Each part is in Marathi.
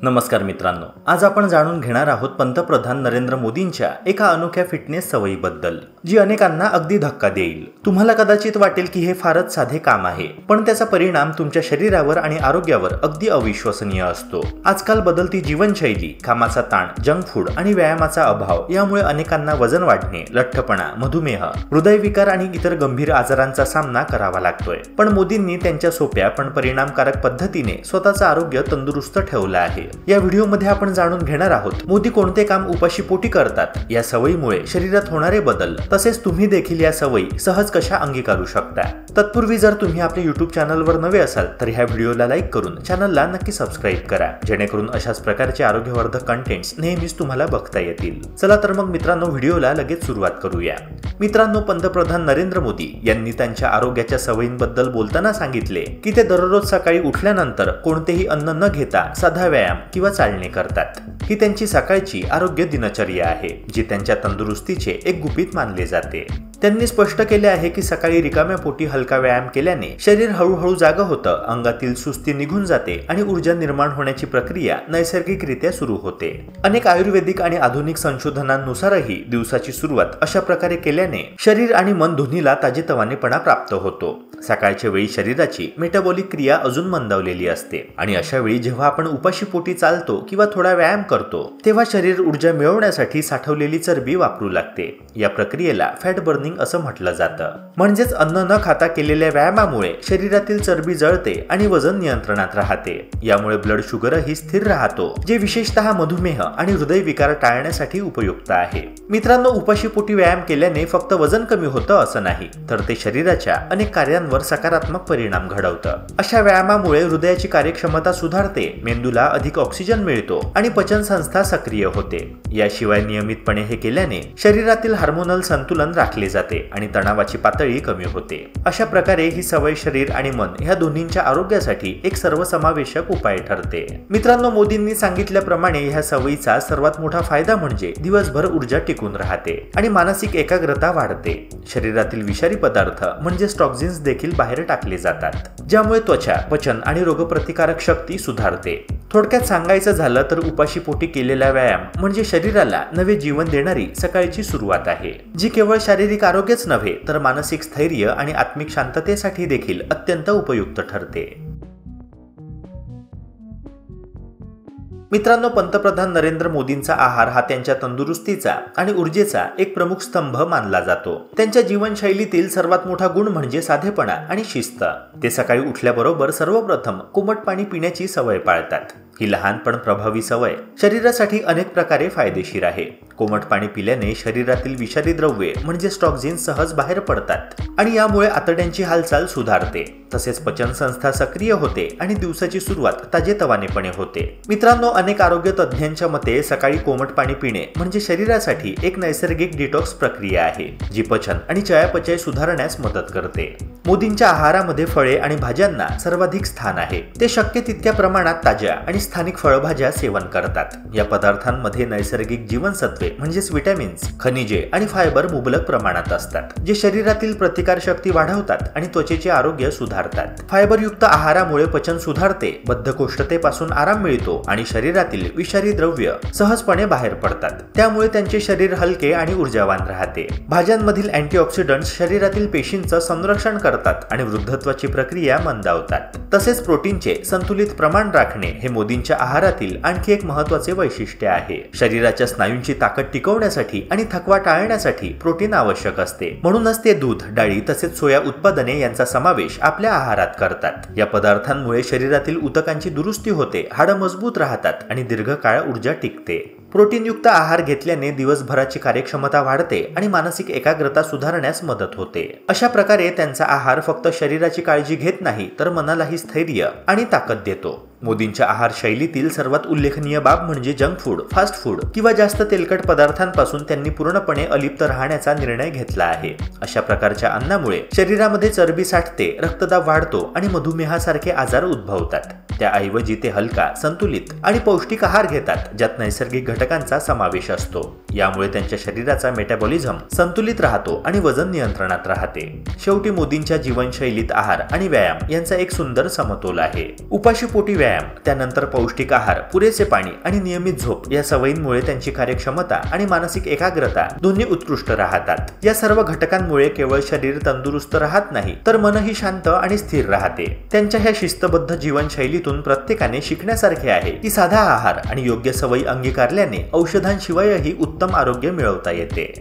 नमस्कार मित्रांनो, आज आपण जाणून घेणार आहोत पंतप्रधान नरेंद्र मोदींच्या एका अनोख्या फिटनेस सवयीबद्दल, जी अनेकांना अगदी धक्का देईल। तुम्हाला कदाचित वाटेल की हे फारच साधे काम आहे, पण त्याचा परिणाम तुमच्या शरीरावर आणि आरोग्यावर अगदी अविश्वसनीय असतो। आजकाल बदलती जीवनशैली, कामाचा ताण, जंक फूड आणि व्यायामाचा अभाव यामुळे अनेकांना वजन वाढणे, लठ्ठपणा, मधुमेह, हृदयविकार आणि इतर गंभीर आजारांचा सामना करावा लागतोय। पण मोदींनी त्यांच्या सोप्या पण परिणामकारक पद्धतीने स्वतःचं आरोग्य तंदुरुस्त ठेवलं आहे। या व्हिडिओमध्ये आपण जाणून घेणार आहोत मोदी कोणते काम उपाशी पोटी करतात, या सवयीमुळे शरीरात होणारे बदल, तसेच तुम्ही देखील या सवयी सहज कशा अंगीकारू शकता। तत्पूर्वी जर तुम्ही आपल्या YouTube चॅनलवर नवे असाल तर ह्या व्हिडिओला लाईक करून चॅनलला नक्की सबस्क्राइब करा, जेणेकरून अशाच प्रकारचे आरोग्यवर्धक कंटेंट्स नेहमीच तुम्हाला बघता येतील। चला तर मग मित्रांनो, व्हिडिओला लगेच सुरुवात करूया। मित्रांनो, पंतप्रधान नरेंद्र मोदी यांनी त्यांच्या आरोग्याच्या सवयींबद्दल बोलताना सांगितले की ते दररोज सकाळी उठल्यानंतर कोणतेही अन्न न घेता साधा व्यायाम किंवा चालणे करतात। ही त्यांची सकाळची आरोग्य दिनचर्या आहे, जी त्यांच्या तंदुरुस्तीचे एक गुपित मानले जाते। त्यांनी स्पष्ट केले आहे की सकाळी रिकाम्या पोटी हलका व्यायाम केल्याने शरीर हळूहळू जागं होतं, अंगातील सुस्ती निघून जाते आणि ऊर्जा निर्माण होण्याची प्रक्रिया नैसर्गिकरित्या सुरू होते। अनेक आयुर्वेदिक आणि आधुनिक संशोधनांनुसारही दिवसाची सुरुवात अशा प्रकारे केल्याने शरीर आणि मन दोन्हीला ताजेतवानेपणा प्राप्त होतो। सकाळच्या वेळी शरीराची मेटाबॉलिक क्रिया अजून मंदावलेली असते आणि अशा वेळी जेव्हा आपण उपाशी पोटी चालतो किंवा थोडा व्यायाम करतो, तेव्हा शरीर ऊर्जा मिळवण्यासाठी साठवलेली चरबी वापरू लागते। या प्रक्रियेला फॅट बर्निंग असं म्हटलं जातं। म्हणजेच अन्न न खाता केलेल्या व्यायामामुळे शरीरातील चरबी जळते आणि वजन नियंत्रणात राहते। यामुळे ब्लड शुगरही स्थिर राहतो, जे विशेषतः मधुमेह आणि हृदयविकार टाळण्यासाठी उपयुक्त आहे। मित्रांनो, उपाशी पोटी व्यायाम केल्याने फक्त वजन कमी होतं असं नाही, तर ते शरीराच्या अनेक कार्यांवर सकारात्मक परिणाम घडवतं। अशा व्यायामामुळे हृदयाची कार्यक्षमता सुधारते, मेंदूला अधिक ऑक्सिजन मिळतो आणि पचन संस्था सक्रिय होते। याशिवाय नियमितपणे हे केल्याने शरीरातील हार्मोनल संतुलन राखले जाते आणि तणावाची पातळी कमी होते। अशा प्रकारे ही सवय शरीर आणि मन ह्या दोन्हींच्या आरोग्यासाठी एक सर्वसमावेशक उपाय ठरते। मित्रांनो, मोदींनी सांगितल्याप्रमाणे ह्या सवयीचा सर्वात मोठा फायदा म्हणजे दिवसभर ऊर्जा टिकून राहते आणि मानसिक एकाग्रता वाढते। शरीरातील विषारी पदार्थ म्हणजे टॉक्सिन्स देखील बाहेर टाकले जातात, ज्यामुळे त्वचा, पचन आणि रोगप्रतिकारक शक्ती सुधारते। थोडक्यात सांगायचं झालं तर उपाशी पोटी केलेला व्यायाम म्हणजे शरीराला नवे जीवन देणारी सकाळची सुरुवात आहे, जी केवळ शारीरिक आरोग्यच नव्हे तर मानसिक स्थैर्य आणि आत्मिक शांततेसाठी देखील अत्यंत उपयुक्त ठरते। मित्रांनो, पंतप्रधान नरेंद्र मोदींचा आहार हा त्यांच्या तंदुरुस्तीचा आणि ऊर्जेचा एक प्रमुख स्तंभ मानला जातो। त्यांच्या जीवनशैलीतील सर्वात मोठा गुण म्हणजे साधेपणा आणि शिस्त। ते सकाळी उठल्याबरोबर सर्वप्रथम कोमट पाणी पिण्याची सवय पाळतात। ही लहान पण प्रभावी सवय शरीरासाठी अनेक प्रकारे फायदेशीर आहे। कोमट पाणी पिल्याने शरीरातील विषारी द्रव्ये म्हणजे टॉक्सिन्स सहज बाहेर पडतात आणि यामुळे आतड्यांची हालचाल सुधारते। तसेच पचन संस्था सक्रिय होते आणि दिवसाची सुरुवात ताजेतवानेपणे होते। मित्रांनो, अनेक आरोग्य तज्ञांच्या मते सकाळी कोमट पाणी पिणे म्हणजे शरीरासाठी एक नैसर्गिक डिटॉक्स प्रक्रिया आहे, जी पचन आणि चयापचय सुधारण्यास मदत करते। मोदींच्या आहारामध्ये फळे आणि भाज्यांना सर्वाधिक स्थान आहे। ते शक्य तितक्या प्रमाणात ताज्या आणि स्थानिक फळभाज्या सेवन करतात। या पदार्थांमध्ये नैसर्गिक जीवनसत्वे म्हणजेच विटॅमिन्स, खनिजे आणि फायबर मुबलक प्रमाणात असतात, जे शरीरातील प्रतिकारशक्ती वाढवतात आणि त्वचेचे आरोग्य सुधारतात। फायबरयुक्त आहारामुळे पचन सुधारते, बद्धकोष्ठतेपासून आराम मिळतो आणि शरीरातील विषारी द्रव्य सहजपणे बाहेर पडतात। त्यामुळे त्यांचे शरीर हलके आणि ऊर्जावान राहते। भाज्यांमधील अँटीऑक्सिडंट्स शरीरातील पेशींचं संरक्षण करतात आणि वृद्धत्वाची प्रक्रिया मंदावतात। तसेच प्रोटीनचे संतुलित प्रमाण राखणे हे मोदींच्या आहारातील आणखी एक महत्त्वाचे वैशिष्ट्य आहे। शरीराच्या स्नायूंची ताकद टिकवण्यासाठी आणि थकवा टाळण्यासाठी प्रोटीन आवश्यक असते, म्हणूनच ते दूध, डाळी तसेच सोया उत्पादने यांचा समावेश आपल्या आहारात करतात। या पदार्थांमुळे शरीरातील ऊतकांची दुरुस्ती होते, हाडं मजबूत राहतात आणि दीर्घकाळ ऊर्जा टिकते। प्रोटीनयुक्त आहार घेतल्याने दिवसभराची कार्यक्षमता वाढते आणि मानसिक एकाग्रता सुधारण्यास मदत होते। अशा प्रकारे त्यांचा आहार फक्त शरीराची काळजी घेत नाही, तर मनालाही स्थैर्य आणि ताकद देतो। मोदींच्या आहार शैलीतील सर्वात उल्लेखनीय बाब म्हणजे जंक फूड, फास्ट फूड किंवा जास्त तेलकट पदार्थांपासून त्यांनी पूर्णपणे अलिप्त राहण्याचा निर्णय घेतला आहे। अशा प्रकारच्या अन्नामुळे शरीरामध्ये चरबी साठते, रक्तदाब वाढतो आणि मधुमेहासारखे आजार उद्भवतात। त्याऐवजी ते हलका, संतुलित आणि पौष्टिक आहार घेतात, ज्यात नैसर्गिक घटकांचा समावेश असतो। यामुळे त्यांच्या शरीराचा मेटाबॉलिझम संतुलित राहतो आणि वजन नियंत्रणात राहते। शेवटी मोदींच्या जीवनशैलीत आहार आणि व्यायाम यांचा एक सुंदर समतोल आहे। उपाशी पोटी व्यायाम, त्यानंतर पौष्टिक आहार, पुरेसे पाणी आणि नियमित झोप या सवयींमुळे त्यांची कार्यक्षमता आणि मानसिक एकाग्रता दोन्ही उत्कृष्ट राहतात। या सर्व घटकांमुळे केवळ शरीर तंदुरुस्त राहत नाही तर मनही शांत आणि स्थिर राहते। त्यांच्या ह्या शिस्तबद्ध जीवनशैलीतून प्रत्येकाने शिकण्यासारखे आहे की साधा आहार आणि योग्य सवयी अंगीकारल्याने औषधांशिवायही उत्तम आरोग्य मिळवता येते।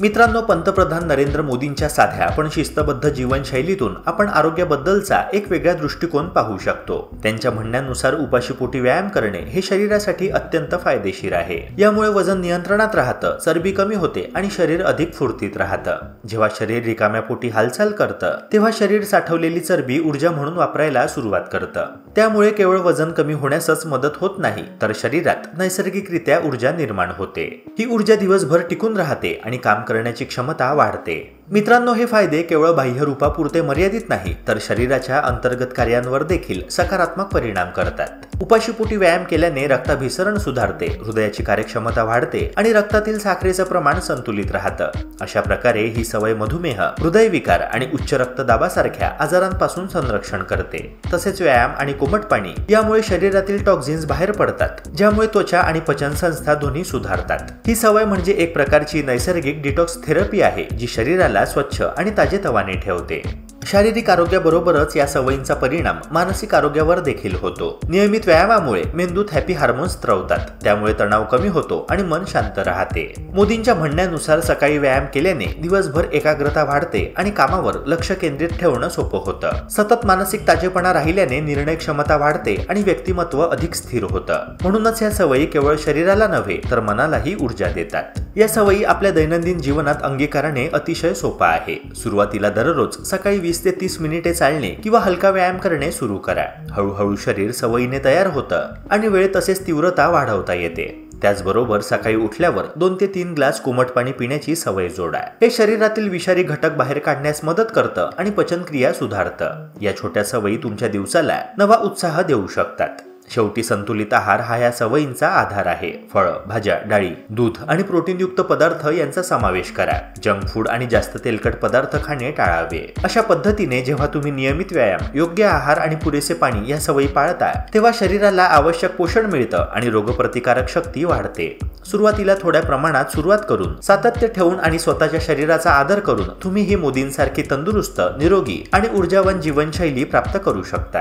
मित्रांनो, पंतप्रधान नरेंद्र मोदींच्या साध्या पण शिस्तबद्ध जीवनशैलीतून आपण आरोग्याबद्दलचा एक वेगळा दृष्टिकोन पाहू शकतो। त्यांच्या म्हणण्यानुसार उपाशीपोटी व्यायाम करणे हे शरीरासाठी अत्यंत फायदेशीर आहे। यामुळे वजन नियंत्रणात राहतं, चरबी कमी होते आणि शरीर अधिक फुर्तीत राहतं। जेव्हा शरीर रिकाम्या पोटी हालचाल करतं तेव्हा शरीर साठवलेली चरबी ऊर्जा म्हणून वापरायला सुरुवात करतं। त्यामुळे केवळ वजन कमी होण्यासच मदत होत नाही तर शरीरात नैसर्गिकरित्या ऊर्जा निर्माण होते। ही ऊर्जा दिवसभर टिकून राहते आणि काम करण्याची क्षमता वाढते। मित्रांनो, हे फायदे केवळ बाह्य रूपापुरते मर्यादित नाही तर शरीराच्या अंतर्गत कार्यांवर देखील सकारात्मक परिणाम करतात। उपाशीपोटी व्यायाम केल्याने रक्ताभिसरण सुधारते, हृदयाची कार्यक्षमता वाढते आणि रक्तातील साखरेचं प्रमाण संतुलित राहतं। अशा प्रकारे ही सवय मधुमेह, हृदयविकार आणि उच्च रक्तदाबासारख्या आजारांपासून संरक्षण करते। तसेच व्यायाम आणि कोमट पाणी यामुळे शरीरातील टॉक्झिन्स बाहेर पडतात, ज्यामुळे त्वचा आणि पचनसंस्था दोन्ही सुधारतात। ही सवय म्हणजे एक प्रकारची नैसर्गिक डिटॉक्स थेरपी आहे जी शरीराला स्वच्छ आणि ताजेतवाने ठेवते। शारीरिक आरोग्याबरोबरच या सवयींचा परिणाम मानसिक आरोग्यावर देखील होतो। नियमित व्यायामामुळे मेंदूत हॅपी हार्मोन्स स्त्रवतात, त्यामुळे तणाव कमी होतो आणि मन शांत राहते। मोदींच्या म्हणण्यानुसार सकाळी व्यायाम केल्याने दिवसभर एकाग्रता वाढते आणि कामावर लक्ष केंद्रित ठेवणं सोपं होतं। सतत मानसिक ताजेपणा राहिल्याने निर्णय क्षमता वाढते आणि व्यक्तिमत्व अधिक स्थिर होतं। म्हणूनच या सवयी केवळ शरीराला नव्हे तर मनालाही ऊर्जा देतात। या सवयी आपल्या दैनंदिन जीवनात अंगीकारणे अतिशय सोपं आहे। सुरुवातीला दररोज सकाळी 20 ते 30 मिनिटे चालणे किंवा हलका व्यायाम करणे सुरू करा। हळूहळू शरीर सवयीने तयार होतं आणि वेळ तसेच तीव्रता वाढवता येते। त्याचबरोबर सकाळी उठल्यावर 2 ते 3 ग्लास कोमट पाणी पिण्याची सवय जोडा। हे शरीरातील विषारी घटक बाहेर काढण्यास मदत करतं आणि पचनक्रिया सुधारतं। या छोट्या सवयी तुमच्या दिवसाला नवा उत्साह देऊ शकतात। शेवटी संतुलित आहार हा या सवयींचा आधार आहे। फळं, भाज्या, डाळी, दूध आणि प्रोटीनयुक्त पदार्थ यांचा समावेश करा। जंक फूड आणि जास्त तेलकट पदार्थ खाणे टाळावे। अशा पद्धतीने जेव्हा तुम्ही नियमित व्यायाम, योग्य आहार आणि पुरेसे पाणी या सवयी पाळता तेव्हा शरीराला आवश्यक पोषण मिळतं आणि रोगप्रतिकारक शक्ती वाढते। सुरुवातीला थोड्या प्रमाणात सुरुवात करून सातत्य ठेवून आणि स्वतःच्या शरीराचा आदर करून तुम्ही ही मोदींसारखी तंदुरुस्त, निरोगी आणि ऊर्जावान जीवनशैली प्राप्त करू शकता।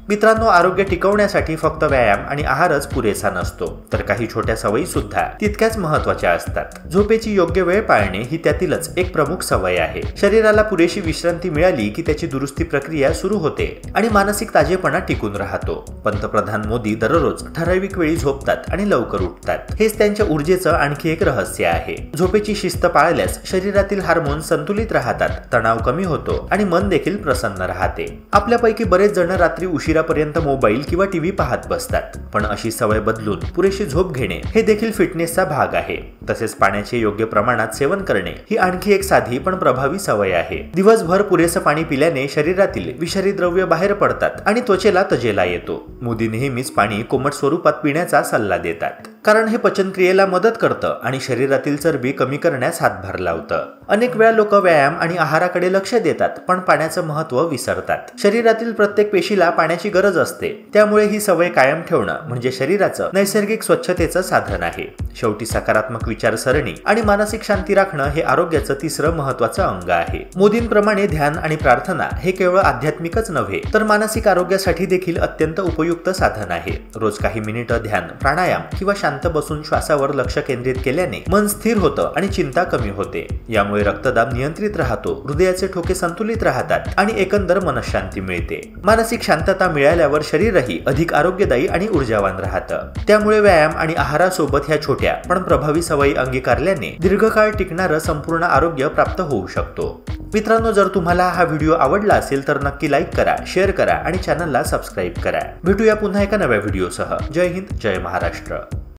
मित्रांनो, आरोग्य टिकवण्यासाठी फक्त व्यायाम आणि आहारच पुरेसा नसतो तर काही छोट्या सवयी सुद्धा तितक्याच महत्त्वाच्या असतात। झोपेची योग्य वेळ पाळणे ही त्यातीलच एक प्रमुख सवय आहे। शरीराला पुरेशी विश्रांती मिळाली की त्याची दुरुस्ती प्रक्रिया सुरू होते आणि मानसिक ताजेपणा टिकून राहतो। पंतप्रधान मोदी दररोज ठराविक वेळी झोपतात आणि लवकर उठतात। हेच त्यांच्या ऊर्जेचं आणखी एक रहस्य आहे। झोपेची शिस्त पाळल्यास शरीरातील हार्मोन संतुलित राहतात, तणाव कमी होतो आणि मन देखील प्रसन्न राहते। आपल्यापैकी बरेच जण रात्री उशिरापर्यंत मोबाईल किंवा टीव्ही पाहत बसतात, पण अशी सवय बदलून पुरेशी झोप घेणे हे देखील फिटनेसचा भाग आहे। तसेच पाण्याचे योग्य प्रमाणात सेवन करणे ही आणखी एक साधी पण प्रभावी सवय आहे। दिवसभर पुरेसे पाणी पिल्याने शरीरातील विषारी द्रव्य बाहेर पडतात आणि त्वचेला तजेला येतो। मोदी नेहमीच पाणी कोमट स्वरूपात पिण्याचा सल्ला देतात, कारण हे पचनक्रियेला मदत करतं आणि शरीरातील चरबी कमी करण्यास हातभार लावतं। अनेक वेळा लोक व्यायाम आणि आहाराकडे लक्ष देतात पण पाण्याचं महत्त्व विसरतात। शरीरातील प्रत्येक पेशीला पाण्याची गरज असते, त्यामुळे ही सवय कायम ठेवणं म्हणजे शरीराचं नैसर्गिक स्वच्छतेचं साधन आहे। शेवटी सकारात्मक विचारसरणी आणि मानसिक शांती राखणं हे आरोग्याचं तिसरं महत्त्वाचं अंग आहे। मोदींप्रमाणे ध्यान आणि प्रार्थना हे केवळ आध्यात्मिकच नव्हे तर मानसिक आरोग्यासाठी देखील अत्यंत उपयुक्त साधन आहे। रोज काही मिनिटं ध्यान, प्राणायाम किंवा शांत बसून श्वासावर लक्ष केंद्रित केल्याने मन स्थिर होतं आणि चिंता कमी होते। यामुळे रक्तदाब नियंत्रित राहतो, हृदयाचे ठोके संतुलित राहतात आणि एकंदर मनःशांती मिळते। मानसिक शांतता मिळाल्यावर शरीरही अधिक आरोग्यदायी आणि ऊर्जावान राहतं। त्यामुळे व्यायाम आणि आहारासोबत ह्या छोट्या पण प्रभावी सवयी अंगीकारल्याने दीर्घकाळ टिकणारं संपूर्ण आरोग्य प्राप्त होऊ शकतो। मित्रांनो, जर तुम्हाला हा व्हिडिओ आवडला असेल तर नक्की लाईक करा, शेअर करा आणि चॅनलला सबस्क्राईब करा। भेटूया पुन्हा एका नव्या व्हिडिओसह। जय हिंद, जय महाराष्ट्र।